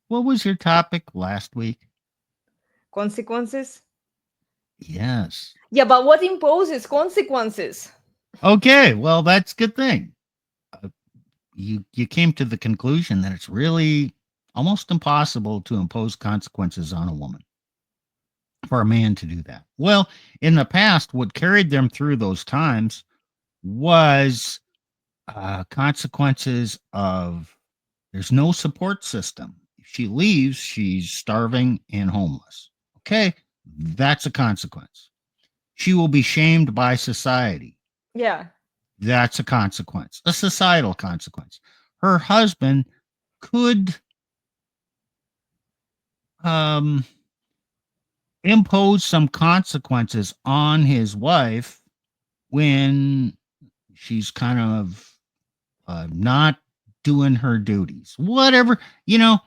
What was your topic last week? Consequences? Yes. Yeah, but what imposes consequences? Okay, well, that's a good thing. Uh, you came to the conclusion that it's really almost impossible to impose consequences on a woman for a man to do that. Well, in the past, what carried them through those times was consequences of there's no support system. If she leaves, she's starving and homeless. Okay, that's a consequence. She will be shamed by society. Yeah. That's a consequence, a societal consequence. Her husband could um, impose some consequences on his wife when she's kind of not doing her duties. Whatever, you know,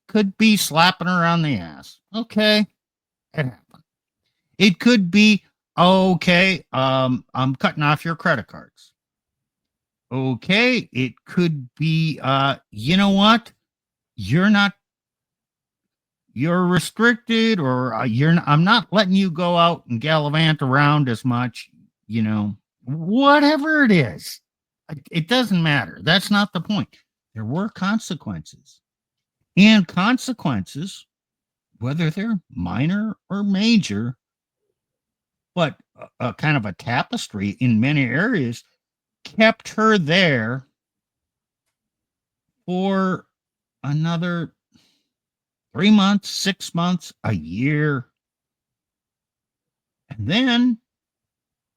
could be slapping her on the ass. Okay, it happened. It could be okay. I'm cutting off your credit cards. Okay, it could be. You know what? You're not. You're restricted, or you're. I'm not letting you go out and gallivant around as much. You know, whatever it is, it doesn't matter. That's not the point. There were consequences, and consequences, whether they're minor or major, but a kind of a tapestry in many areas, kept her there for another 3 months, 6 months, a year. And then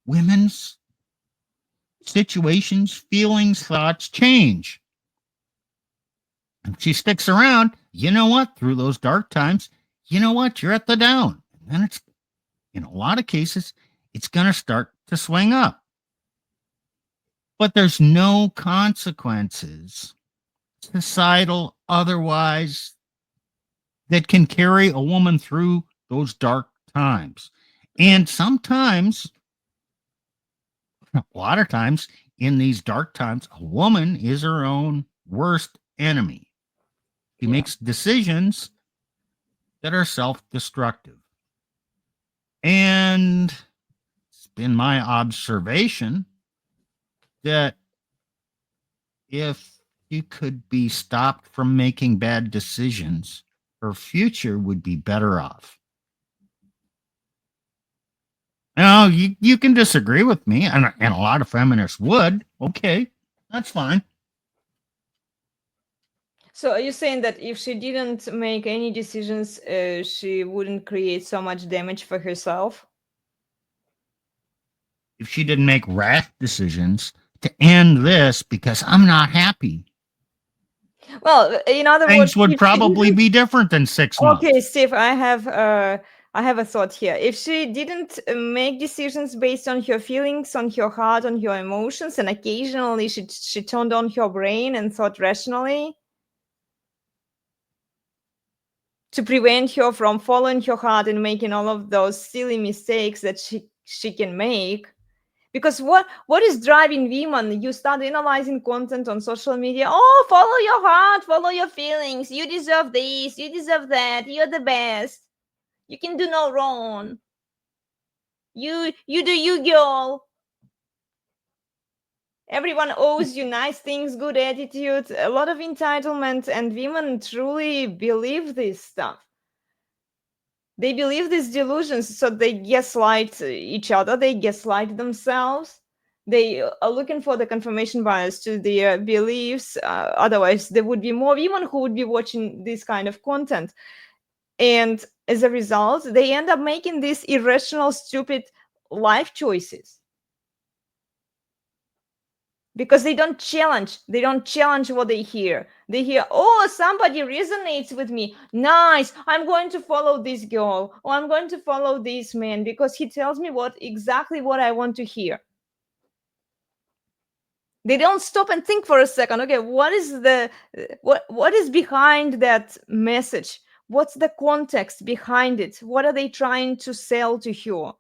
women's situations, feelings, thoughts change. If she sticks around, you know what? Through those dark times, you know what? You're at the down. And then it's, in a lot of cases, it's going to start to swing up. But there's no consequences, societal, otherwise, that can carry a woman through those dark times. And sometimes, a lot of times, in these dark times, a woman is her own worst enemy. She Yeah. makes decisions that are self destructive. And it's been my observation that if you could be stopped from making bad decisions, her future would be better off. Now, you can disagree with me, and a lot of feminists would. Okay, that's fine. So are you saying that if she didn't make any decisions, she wouldn't create so much damage for herself? If she didn't make rash decisions to end this because I'm not happy, Well, in other words, things would if she probably didn't. be different than six Okay, months. Steve, I have a thought here. If she didn't make decisions based on her feelings, on her heart, on her emotions, and occasionally she turned on her brain and thought rationally to prevent her from following her heart and making all of those silly mistakes that she can make. Because what is driving women? You start analyzing content on social media. Oh, follow your heart, follow your feelings. You deserve this, you deserve that. You're the best. You can do no wrong. You do you, girl. Everyone owes you nice things, good attitude, a lot of entitlement, and women truly believe this stuff. They believe these delusions, so they gaslight each other, they gaslight themselves. They are looking for the confirmation bias to their beliefs. Otherwise, there would be more women who would be watching this kind of content. And as a result, they end up making these irrational, stupid life choices because they don't challenge what they hear. They hear, oh, somebody resonates with me, nice, I'm going to follow this girl, or I'm going to follow this man because he tells me what exactly what I want to hear. They don't stop and think for a second, okay, what is the what is behind that message? What's the context behind it? What are they trying to sell to you?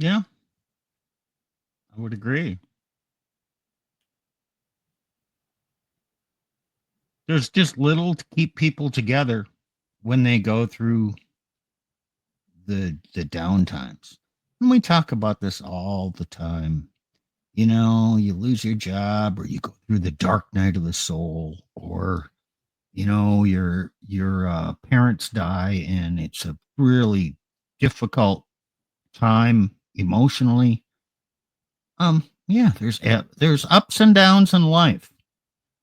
Yeah, I would agree. There's just little to keep people together when they go through the down times. And we talk about this all the time. You know, you lose your job, or you go through the dark night of the soul, or you know, your parents die, and it's a really difficult time emotionally. Yeah, there's ups and downs in life,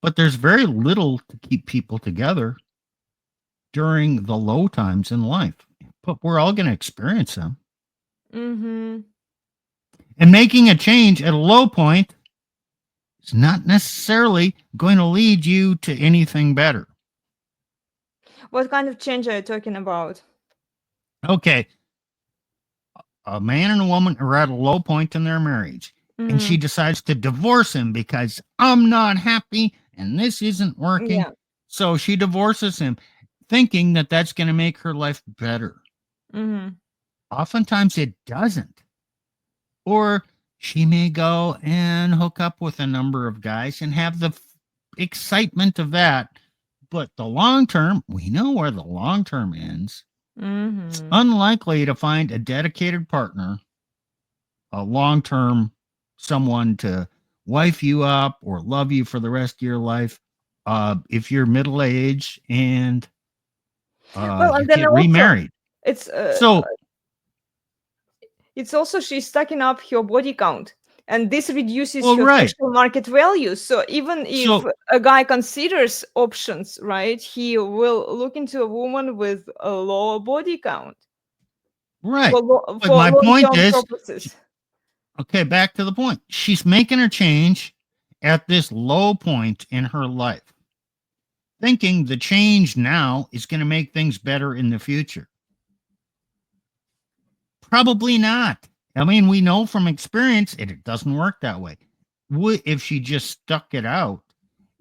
but there's very little to keep people together during the low times in life. But we're all going to experience them. Mm-hmm. And making a change at a low point is not necessarily going to lead you to anything better. What kind of change are you talking about? Okay, a man and a woman are at a low point in their marriage, and she Mm-hmm. decides to divorce him because I'm not happy and this isn't working. Yeah. So she divorces him, thinking that that's going to make her life better. Mm-hmm. Oftentimes it doesn't. Or she may go and hook up with a number of guys and have the excitement of that. But the long term, we know where the long term ends. It's Mm-hmm. unlikely to find a dedicated partner, a long term someone to wife you up or love you for the rest of your life. If you're middle aged and Well, you and then get also remarried. it's So, it's also she's stacking up her body count, and this reduces well, her right. sexual market value. So even if So, a guy considers options, right, he will look into a woman with a lower body count right. But for my point long-term is, purposes. okay, back to the point. She's making a change at this low point in her life, thinking the change now is going to make things better in the future. Probably not. I mean, we know from experience it doesn't work that way. If she just stuck it out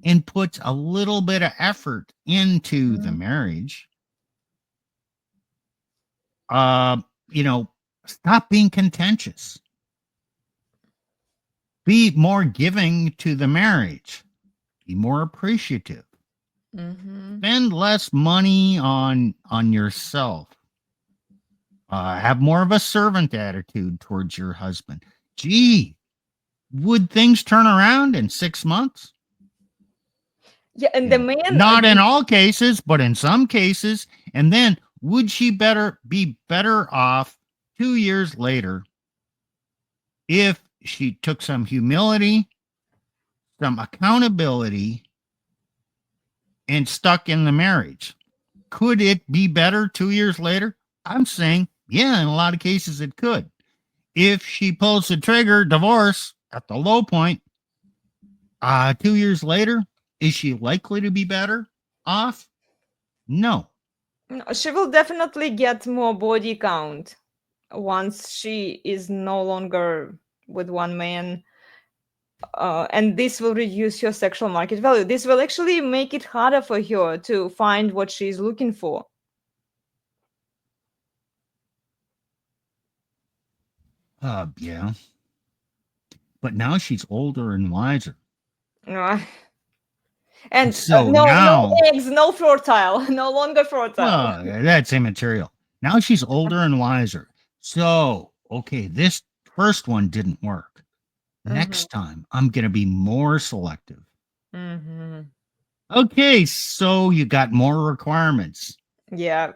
and puts a little bit of effort into the Mhm. marriage, uh, you know, stop being contentious. Be more giving to the marriage. Be more appreciative. Mhm. Spend less money on yourself. Have more of a servant attitude towards your husband. Gee, would things turn around in 6 months? Yeah, and You the know, man, not in all cases, but in some cases. And then would she be better off 2 years later if she took some humility, some accountability, and stuck in the marriage? Could it be better 2 years later? I'm saying, yeah, in a lot of cases it could. If she pulls the trigger, divorce at the low point, 2 years later, is she likely to be better off? No. no, she will definitely get more body count once she is no longer with one man, and this will reduce her sexual market value. This will actually make it harder for her to find what she's looking for. Yeah. But now she's older and wiser. Uh, and So no now, eggs, no fertile, no longer fertile. well, that's immaterial. Now she's older and wiser. So, okay, this first one didn't work. Hmm. Next time, I'm going to be more selective. Hmm. Okay, so you got more requirements, Yeah.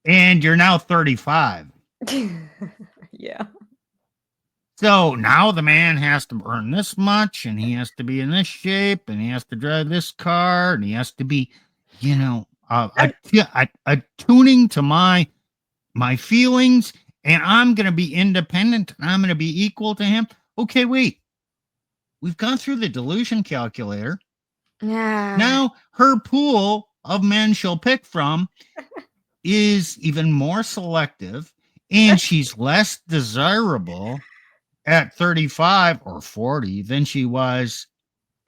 and you're now 35. Yeah. So now the man has to earn this much, and he has to be in this shape, and he has to drive this car, and he has to be, you know, And attuning to my feelings, and I'm going to be independent, and I'm going to be equal to him. Okay, wait. We've gone through the delusion calculator. yeah. Now her pool of men she'll pick from is even more selective, and she's less desirable at 35 or 40 than she was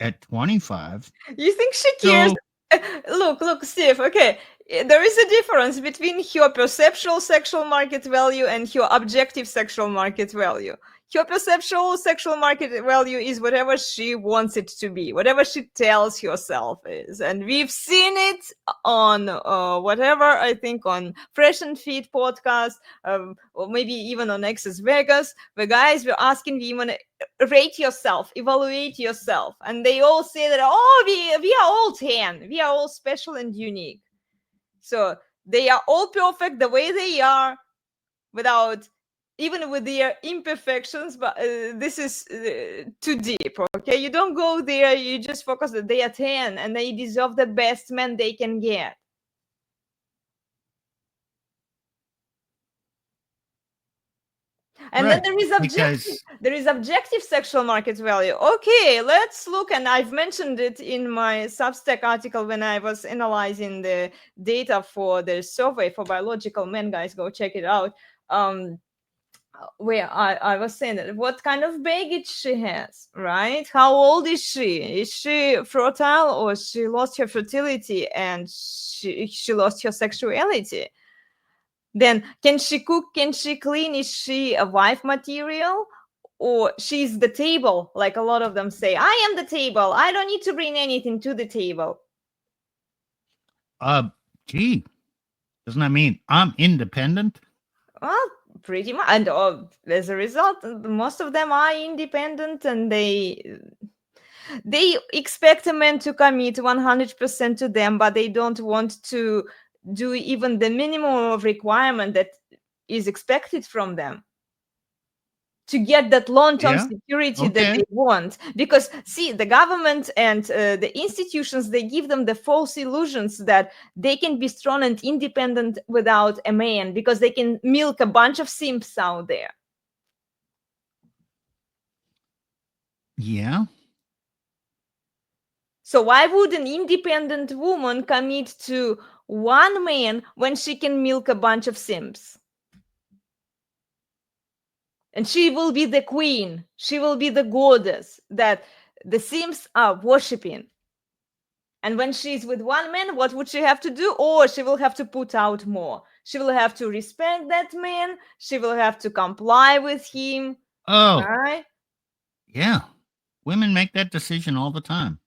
at 25. You think she cares? So, Look, Steve. Okay, there is a difference between her perceptual sexual market value and her objective sexual market value. Her perceptual sexual market value is whatever she wants it to be, whatever she tells herself is. And we've seen it on whatever, I think on Fresh and Fit podcast, or maybe even on Access Vegas, where guys were asking women, rate yourself, evaluate yourself. And they all say that, oh, we are all 10, we are all special and unique. So they are all perfect the way they are, without even with their imperfections, but this is too deep. Okay, you don't go there, you just focus that they are 10 and they deserve the best man they can get. And Right, then there is objective sexual market value. Okay, let's look, and I've mentioned it in my Substack article when I was analyzing the data for the survey for biological men. Guys, go check it out. Where I was saying that what kind of baggage she has, right? How old is she? Is she fertile, or she lost her fertility and she lost her sexuality? Then can she cook? Can she clean? Is she a wife material? Or she's the table, like a lot of them say, I am the table. I don't need to bring anything to the table. Gee, doesn't that mean I'm independent? Well, pretty much. And as a result, most of them are independent, and they expect a man to commit 100% to them, but they don't want to do even the minimum of requirement that is expected from them to get that long-term security that they want. Because see, the government and the institutions, they give them the false illusions that they can be strong and independent without a man, because they can milk a bunch of simps out there. Yeah. So why would an independent woman commit to one man when she can milk a bunch of simps? And she will be the queen. She will be the goddess that the simps are worshipping. And when she's with one man, what would she have to do? Or she will have to put out more. She will have to respect that man. She will have to comply with him. Oh, right? Yeah. Women make that decision all the time.